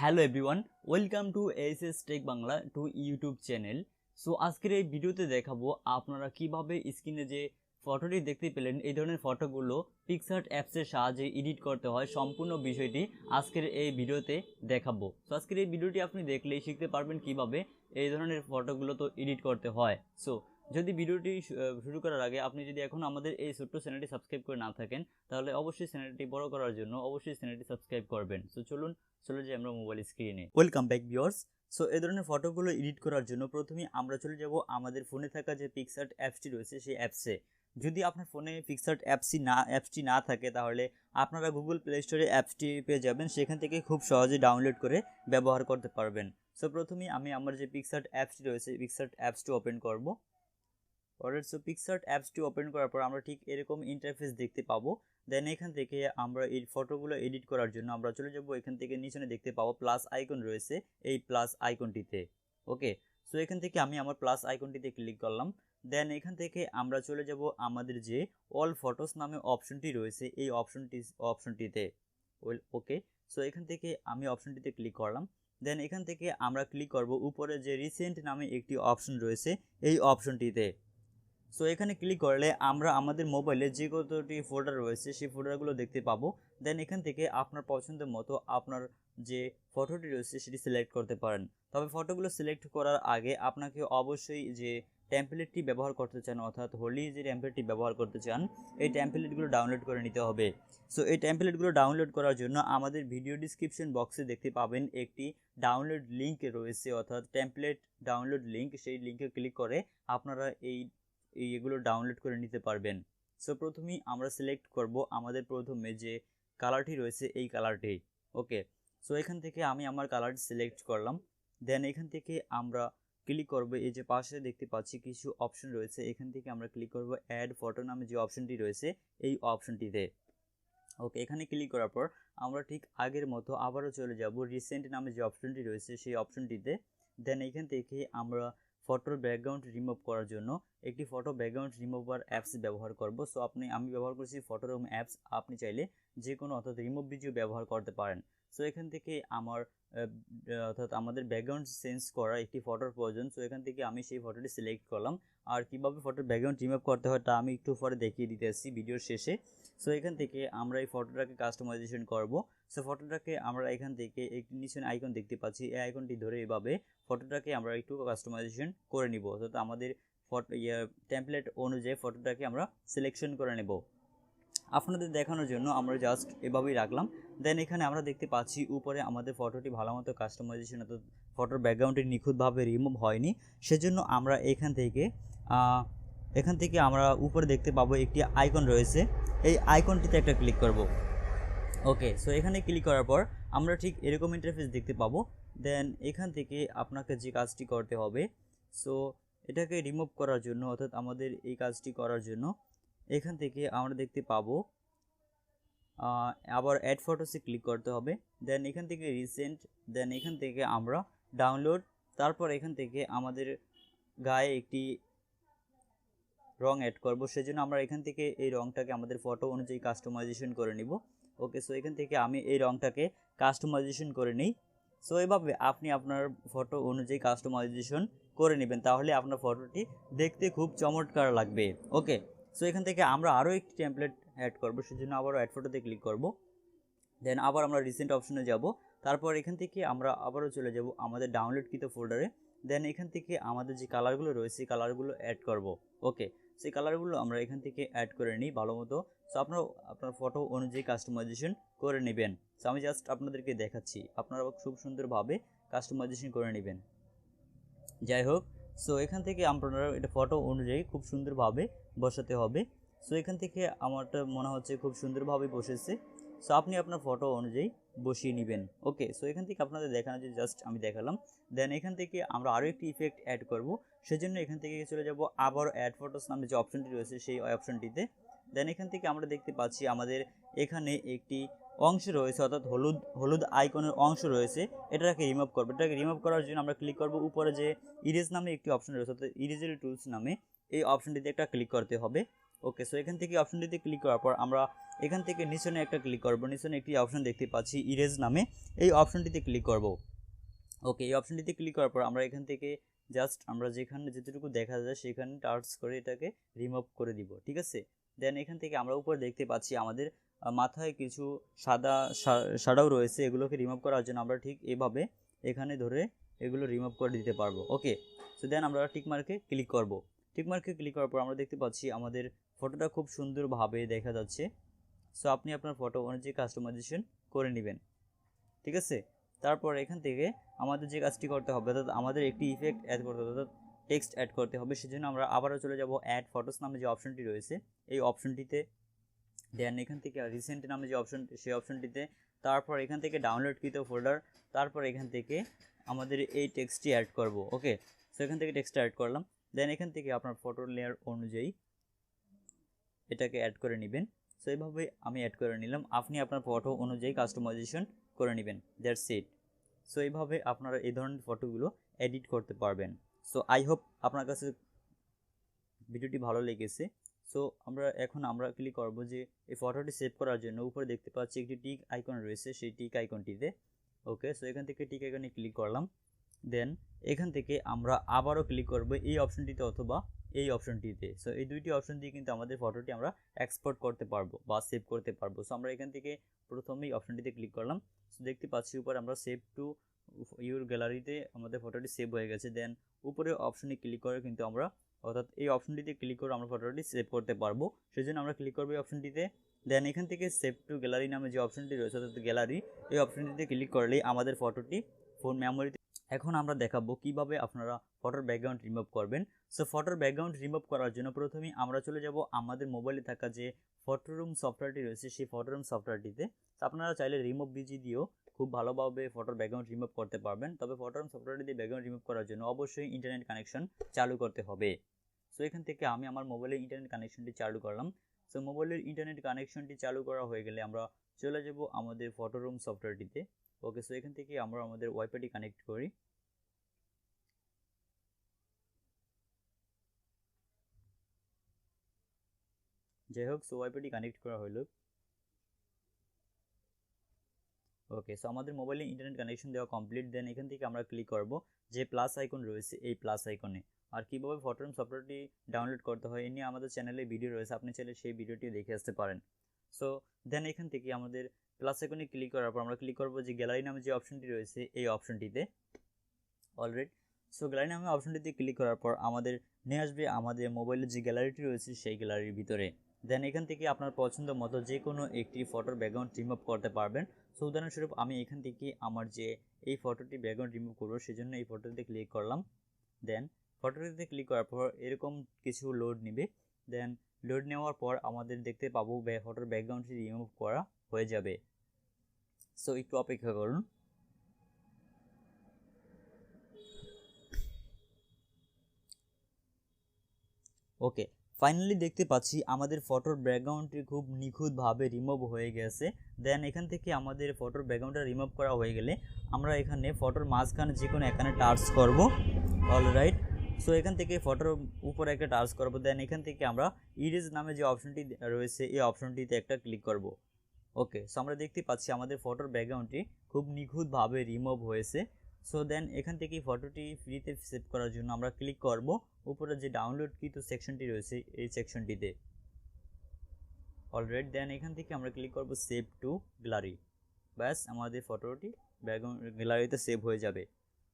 Hello everyone, welcome to SS tech Bangla to YouTube channel. So আজকের এই ভিডিওতে দেখাবো আপনারা কিভাবে স্ক্রিনে যে ফটোটি দেখতে পেলেন এই ধরনের ফটোগুলো পিকসার্ট অ্যাপসের সাহায্যে এডিট করতে হয়। সম্পূর্ণ বিষয়টি আজকের এই ভিডিওতে দেখাবো। সো আজকের এই ভিডিওটি আপনি দেখলেই শিখতে পারবেন কিভাবে এই ধরনের ফটোগুলো তো এডিট করতে হয়। সো যদি ভিডিওটি শুরু করার আগে আপনি যদি এখন আমাদের এই ছোট্ট চ্যানেলটি সাবস্ক্রাইব করে না থাকেন তাহলে অবশ্যই চ্যানেলটি বড় করার জন্য অবশ্যই চ্যানেলটি সাবস্ক্রাইব করবেন। সো চলে যাই আমরা মোবাইল স্ক্রিনে। Welcome back viewers. সো এই ধরনের ফটোগুলো এডিট করার জন্য প্রথমেই আমরা চলে যাব আমাদের ফোনে থাকা যে পিকসার্ট অ্যাপসটি রয়েছে সেই অ্যাপসে। যদি আপনার ফোনে পিকসার্ট অ্যাপসটি না থাকে তাহলে আপনারা গুগল প্লে স্টোরে অ্যাপসটি পেয়ে যাবেন, সেখান থেকে খুব সহজে ডাউনলোড করে ব্যবহার করতে পারবেন। সো প্রথমেই আমি আমার যে পিকসার্ট অ্যাপসটি রয়েছে পিকসার্ট অ্যাপসটি ওপেন করব। অলরাইট, সো পিকসার্ট অ্যাপসটি ওপেন করার পর আমরা ঠিক এরকম ইন্টারফেস দেখতে পাবো। দেন এখান থেকে আমরা এই ফটোগুলো এডিট করার জন্য আমরা চলে যাব, এখান থেকে নিচে দেখতে পাবো প্লাস আইকন রয়েছে, এই প্লাস আইকনটিতে। ওকে, সো এখান থেকে আমি আমার প্লাস আইকনটিতে ক্লিক করলাম। দেন এখান থেকে আমরা চলে যাব আমাদের যে অল ফটোস নামে অপশনটি রয়েছে এই অপশনটিতে। ওকে, সো এখান থেকে আমি অপশনটিতে ক্লিক করলাম। দেন এখান থেকে আমরা ক্লিক করব উপরে যে রিসেন্ট নামে একটি অপশন রয়েছে এই অপশনটিতে। সো এখানে ক্লিক করলে আমরা আমাদের মোবাইলে যে কতটি ফোল্ডার রয়েছে সেই ফোল্ডারগুলো দেখতে পাবো। দেন এখান থেকে আপনার পছন্দের মতো আপনার যে ফটোটি রয়েছে সেটি সিলেক্ট করতে পারেন। তবে ফটোগুলো সিলেক্ট করার আগে আপনাকে অবশ্যই যে টেমপ্লেটটি ব্যবহার করতে চান অর্থাৎ হোলি যে টেমপ্লেটটি ব্যবহার করতে চান এই টেমপ্লেটগুলো ডাউনলোড করে নিতে হবে। সো এই টেমপ্লেটগুলো ডাউনলোড করার জন্য আমাদের ভিডিও ডিসক্রিপশন বক্সে দেখতে পাবেন একটি ডাউনলোড লিঙ্ক রয়েছে অর্থাৎ টেমপ্লেট ডাউনলোড লিঙ্ক। সেই লিঙ্কে ক্লিক করে আপনারা এগুলো ডাউনলোড করে নিতে পারবেন। সো প্রথমেই আমরা সিলেক্ট করব আমাদের প্রথমে যে কালারটি রয়েছে এই কালারটি। ওকে, সো এখান থেকে আমি আমার কালারটি সিলেক্ট করলাম। দেন এখান থেকে আমরা ক্লিক করব, এই যে পাশে দেখতে পাচ্ছি কিছু অপশন রয়েছে, এখান থেকে আমরা ক্লিক করব অ্যাড ফটো নামে যে অপশনটি রয়েছে এই অপশনটিতে। ওকে, এখানে ক্লিক করার পর আমরা ঠিক আগের মতো আবারও চলে যাব রিসেন্ট নামে যে অপশনটি রয়েছে সেই অপশনটিতে। দেন এখান থেকে আমরা ফটোর ব্যাকগ্রাউন্ড রিমুভ করার জন্য একটি ফটো ব্যাকগ্রাউন্ড রিমুভার অ্যাপস ব্যবহার করব। সো আমি ব্যবহার করছি ফটোরুম অ্যাপস, আপনি চাইলে যে কোনো অর্থাৎ রিমুভ ভিডিও ব্যবহার করতে পারেন। সো এখান থেকে অর্থাৎ আমাদের ব্যাকগ্রাউন্ড চেঞ্জ করা একটি ফটোর প্রয়োজন। সো এখান থেকে আমি সেই ফটোটি সিলেক্ট করলাম। আর কীভাবে ফটোর ব্যাকগ্রাউন্ড রিমুভ করতে হয় তা আমি একটু পরে দেখিয়ে দিতে আসছি ভিডিওর শেষে। সো এখান থেকে আমরা এই ফটোটাকে কাস্টমাইজেশন করব। সো ফটোটাকে আমরা এখান থেকে একটি নিচে আইকন দেখতে পাচ্ছি, এই আইকনটি ধরে এভাবে ফটোটাকে আমরা একটু কাস্টমাইজেশন করে নিব অর্থাৎ আমাদের টেমপ্লেট অনুযায়ী ফটোটাকে আমরা সিলেকশন করে নেব। আপনাদের দেখানোর জন্য আমরা জাস্ট এভাবেই রাখলাম। দেন এখানে আমরা দেখতে পাচ্ছি উপরে আমাদের ফটোটি ভালো মতো কাস্টমাইজেশন অর্থাৎ ফটোর ব্যাকগ্রাউন্ডটি নিখুঁতভাবে রিমুভ হয়নি, সেজন্য আমরা এখান থেকে আমরা উপরে দেখতে পাবো একটি আইকন রয়েছে, এই আইকনটিতে একটা ক্লিক করব। ওকে, সো এখানে ক্লিক করার পর আমরা ঠিক এরকম ইন্টারফেস দেখতে পাবো। দেন এখান থেকে আপনাকে যে কাজটি করতে হবে, সো এটাকে রিমুভ করার জন্য অর্থাৎ আমাদের এই কাজটি করার জন্য এখান থেকে আমরা দেখতে পাবো আবার অ্যাড ফটোসে ক্লিক করতে হবে। দেন এখান থেকে রিসেন্ট, দেন এখান থেকে আমরা ডাউনলোড, তারপর এখান থেকে আমাদের গায়ে একটি রং অ্যাড করব, সেজন্য আমরা এখান থেকে এই রংটাকে আমাদের ফটো অনুযায়ী কাস্টমাইজেশন করে নিব। ওকে, সো এখান থেকে আমি এই রংটাকে কাস্টমাইজেশন করে নিই। সো এভাবে আপনি আপনার ফটো অনুযায়ী কাস্টমাইজেশন করে নেবেন, তাহলে আপনার ফটোটি দেখতে খুব চমৎকার লাগবে। ওকে, সো এখান থেকে আমরা আরও একটি টেমপ্লেট অ্যাড করব, সেজন্য আবারও অ্যাড ফটোতে ক্লিক করব। দেন আবার আমরা রিসেন্ট অপশনে যাব, তারপর এখান থেকে আমরা আবারও চলে যাব আমাদের ডাউনলোডকৃত ফোল্ডারে। দেন এখান থেকে আমাদের যে কালারগুলো রয়েছে কালারগুলো অ্যাড করব। ওকে, সেই কালারগুলো আমরা এখান থেকে অ্যাড করে নিই ভালো মতো। সো আপনার ফটো অনুযায়ী কাস্টমাইজেশন করে নেবেন। সো আমি জাস্ট আপনাদেরকে দেখাচ্ছি, আপনারা খুব সুন্দরভাবে কাস্টমাইজেশন করে নেবেন। যাই হোক, সো এখান থেকে আপনারা এটা ফটো অনুযায়ী খুব সুন্দরভাবে বসাতে হবে। সো এখান থেকে আমারটা মনে হচ্ছে খুব সুন্দরভাবে বসেছে। সো আপনি আপনার ফটো অনুযায়ী বসিয়ে নেবেন। ওকে, সো এখান থেকে আপনাদের দেখানো যে জাস্ট আমি দেখালাম। দেন এখান থেকে আমরা আরও একটি ইফেক্ট অ্যাড করব, সেজন্য এখান থেকে চলে যাব আবার অ্যাড ফটোস নামে যে অপশনটি রয়েছে সেই অপশনটিতে। দেন এখান থেকে আমরা দেখতে পাচ্ছি আমাদের এখানে একটি অংশ রয়েছে অর্থাৎ হলুদ আইকনের অংশ রয়েছে, এটাকে রিমুভ করবো। এটাকে রিমুভ করার জন্য আমরা ক্লিক করব উপরে যে ইরেজ নামে একটি অপশন রয়েছে অর্থাৎ ইরেজার টুলস নামে এই অপশনটিতে একটা ক্লিক করতে হবে। ওকে, সো এখান থেকে অপশনটিতে ক্লিক করার পর আমরা এখান থেকে নিচনে একটা ক্লিক করব। নিচনে একটি অপশন দেখতে পাচ্ছি ইরেজ নামে, এই অপশনটিতে ক্লিক করব। ওকে, এই অপশনটিতে ক্লিক করার পর আমরা এখান থেকে জাস্ট আমরা যেখানে যেটুকু দেখা যায় সেখানে টাচ করে এটাকে রিমুভ করে দিব, ঠিক আছে। দেন এখান থেকে আমরা উপরে দেখতে পাচ্ছি আমাদের মাথায় কিছু সাদাও রয়েছে, এগুলোকে রিমুভ করার জন্য আমরা ঠিক এভাবে এখানে ধরে এগুলো রিমুভ করে দিতে পারবো। ওকে, সো দেন আমরা টিক মার্কে ক্লিক করব। টিক মার্কে ক্লিক করার পর আমরা দেখতে পাচ্ছি আমাদের ফটোটা খুব সুন্দরভাবে দেখা যাচ্ছে। সো আপনি আপনার ফটো অনুযায়ী কাস্টমাইজেশন করে নেবেন, ঠিক আছে। তারপর এখান থেকে আমাদের যে কাজটি করতে হবে, অর্থাৎ আমাদের একটি ইফেক্ট অ্যাড করতে হবে, অর্থাৎ টেক্সট অ্যাড করতে হবে। সেজন্য আমরা আবারও চলে যাব অ্যাড ফটোস নামে যে অপশনটি রয়েছে এই অপশনটিতে। দেন এখান থেকে রিসেন্ট নামে যে অপশন সেই অপশনটিতে, তারপর এখান থেকে ডাউনলোডকৃত ফোল্ডার, তারপর এখান থেকে আমাদের এই টেক্সটটি অ্যাড করব। ওকে, সো এখান থেকে টেক্সট অ্যাড করলাম। দেন এখান থেকে আপনার ফটোর লেয়ার অনুযায়ী এটাকে অ্যাড করে নেবেন। সো এইভাবে আমি অ্যাড করে নিলাম, আপনি আপনার ফটো অনুযায়ী কাস্টমাইজেশন করে নেবেন, দ্যাটস ইট। সো এইভাবে আপনারা এই ধরনের ফটোগুলো এডিট করতে পারবেন। সো আই হোপ আপনার কাছে ভিডিওটি ভালো লেগেছে। সো আমরা ক্লিক করব যে এই ফটোটি সেভ করার জন্য উপরে দেখতে পাচ্ছি একটি টিক আইকন রয়েছে, সেই টিক আইকনটিতে। ওকে, সো এখান থেকে টিক আইকনে ক্লিক করলাম। দেন এখান থেকে আমরা আবারও ক্লিক করব এই অপশনটিতে অথবা এই অপশনটিতে। সো এই দুইটি অপশন দিয়ে কিন্তু আমাদের ফটোটি আমরা এক্সপোর্ট করতে পারবো বা সেভ করতে পারবো। সো আমরা এখান থেকে প্রথমেই অপশনটিতে ক্লিক করলাম। সো দেখতে পাচ্ছি উপরে আমরা সেভ টু ইউর গ্যালারিতে আমাদের ফটোটি সেভ হয়ে গেছে। দেন উপরে অপশনে ক্লিক করে কিন্তু আমরা, অর্থাৎ এই অপশনটিতে ক্লিক করে আমরা ফটোটি সেভ করতে পারবো। সেজন্য আমরা ক্লিক করবো এই অপশনটিতে। দেন এখান থেকে সেভ টু গ্যালারি নামে যে অপশনটি রয়েছে, অর্থাৎ গ্যালারি, এই অপশনটিতে ক্লিক করলেই আমাদের ফটোটি ফোন মেমোরিতে। এখন আমরা দেখাবো কিভাবে আপনারা ফটোর ব্যাকগ্রাউন্ড রিমুভ করবেন। সো ফটোর ব্যাকগ্রাউন্ড রিমুভ করার জন্য প্রথমেই আমরা চলে যাব আমাদের মোবাইলে থাকা যে ফটোরুম সফটওয়্যারটি রয়েছে সেই ফটোরুম সফটওয়্যারটিতে। আপনারা চাইলে রিমুভ বিজি দিয়েও খুব ভালোভাবে ফটোর ব্যাকগ্রাউন্ড রিমুভ করতে পারবেন। তবে ফটোরুম সফটওয়্যারটি দিয়ে ব্যাকগ্রাউন্ড রিমুভ করার জন্য অবশ্যই ইন্টারনেট কানেকশন চালু করতে হবে। সো এখান থেকে আমি আমার মোবাইলের ইন্টারনেট কানেকশনটি চালু করলাম। সো মোবাইলের ইন্টারনেট কানেকশনটি চালু করা হয়ে গেলে আমরা চলে যাব আমাদের ফটোরুম সফটওয়্যারটিতে। ওকে, সো এখান থেকে আমরা আমাদের ওয়াইফাইটি কানেক্ট করি। যাই হোক, সো ওয়াইফাইটি কানেক্ট করা হলো। ওকে, সো আমাদের মোবাইলে ইন্টারনেট কানেকশন দেওয়া কমপ্লিট। দেন এখান থেকে আমরা ক্লিক করব যে প্লাস আইকন রয়েছে এই প্লাস আইকনে। আর কীভাবে ফটোরুম সফটওয়্যারটি ডাউনলোড করতে হয় এ নিয়ে আমাদের চ্যানেলে ভিডিও রয়েছে, আপনি চাইলে সেই ভিডিওটি দেখে আসতে পারেন। সো দেন এখান থেকে আমাদের প্লাস আইকনে ক্লিক করার পর আমরা ক্লিক করব যে গ্যালারি নামে যে অপশনটি রয়েছে এই অপশনটিতে। অলরেডি, সো গ্যালারি নামে অপশনটিতে ক্লিক করার পর আমাদের নিয়ে আসবে আমাদের মোবাইলের যে গ্যালারিটি রয়েছে সেই গ্যালারির ভিতরে। দেন এখান থেকে আপনার পছন্দ মতো যে কোনো একটি ফটোর ব্যাকগ্রাউন্ড রিমুভ করতে পারবেন। সো উদাহরণস্বরূপ আমি এখান থেকে আমার যে এই ফটোটি ব্যাকগ্রাউন্ড রিমুভ করবো সেজন্য এই ফটোটিতে ক্লিক করলাম। দেন ফটোটিতে ক্লিক করার পর এরকম কিছু লোড নেবে। দেন লোড নেওয়ার পর আমাদের দেখতে পাবো ফটোর ব্যাকগ্রাউন্ডটি রিমুভ করা হয়ে যাবে। সো একটু অপেক্ষা করুন। ওকে, ফাইনালি দেখতে পাচ্ছি আমাদের ফটোর ব্যাকগ্রাউন্ডটি খুব নিখুঁতভাবে রিমুভ হয়ে গেছে। দেন এখান থেকে আমাদের ফটোর ব্যাকগ্রাউন্ডটা রিমুভ করা হয়ে গেলে আমরা এখানে ফটোর মাঝখানে যে কোনো এখানে টাচ করব। অলরাইট, সো এখান থেকে ফটোর উপরে একটা টাচ করব। দেন এখান থেকে আমরা ইরেজ নামে যে অপশনটি রয়েছে এই অপশনটিতে একটা ক্লিক করব। ওকে, সো আমরা দেখতে পাচ্ছি আমাদের ফটোর ব্যাকগ্রাউন্ডটি খুব নিখুঁতভাবে রিমুভ হয়েছে। সো দেন এখান থেকে ফটোটি ফ্রিতে সেভ করার জন্য আমরা ক্লিক করব উপরে যে ডাউনলোডকৃত সেকশনটি রয়েছে এই সেকশনটিতে। অলরাইট, দেন এখান থেকে আমরা ক্লিক করব সেভ টু গ্যালারি। ব্যাস, আমাদের ফটোটি ব্যাকগ্রাউন্ড গ্যালারিতে সেভ হয়ে যাবে,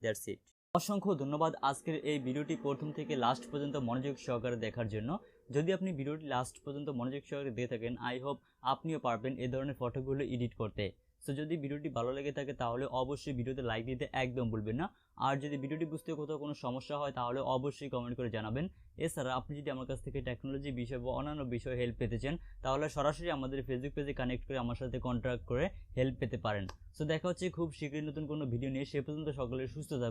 দ্যাটস ইট। অসংখ্য ধন্যবাদ আজকের এই ভিডিওটি প্রথম থেকে লাস্ট পর্যন্ত মনোযোগ সহকারে দেখার জন্য। যদি আপনি ভিডিওটি লাস্ট পর্যন্ত মনোযোগ সহকারে দেখে থাকেন, আই হোপ আপনিও পারবেন এই ধরনের ফটোগুলো এডিট করতে। সো যদি ভিডিওটি ভালো লেগে থাকে তাহলে অবশ্যই ভিডিওতে লাইক দিতে একদম ভুলবেন না। আর যদি ভিডিওটি বুঝতে কোথাও কোনো সমস্যা হয় তাহলে অবশ্যই কমেন্ট করে জানাবেন। এছাড়া আপনি যদি আমার কাছ থেকে টেকনোলজি বিষয় বা অন্যান্য বিষয়ে হেল্প পেতে চান তাহলে সরাসরি আমাদের ফেসবুক পেজে কানেক্ট করে আমার সাথে কন্ট্যাক্ট করে হেল্প পেতে পারেন। সো দেখা হচ্ছে খুব শীঘ্রই নতুন কোনো ভিডিও নিয়ে। সে পর্যন্ত সকলে সুস্থ থাকুন।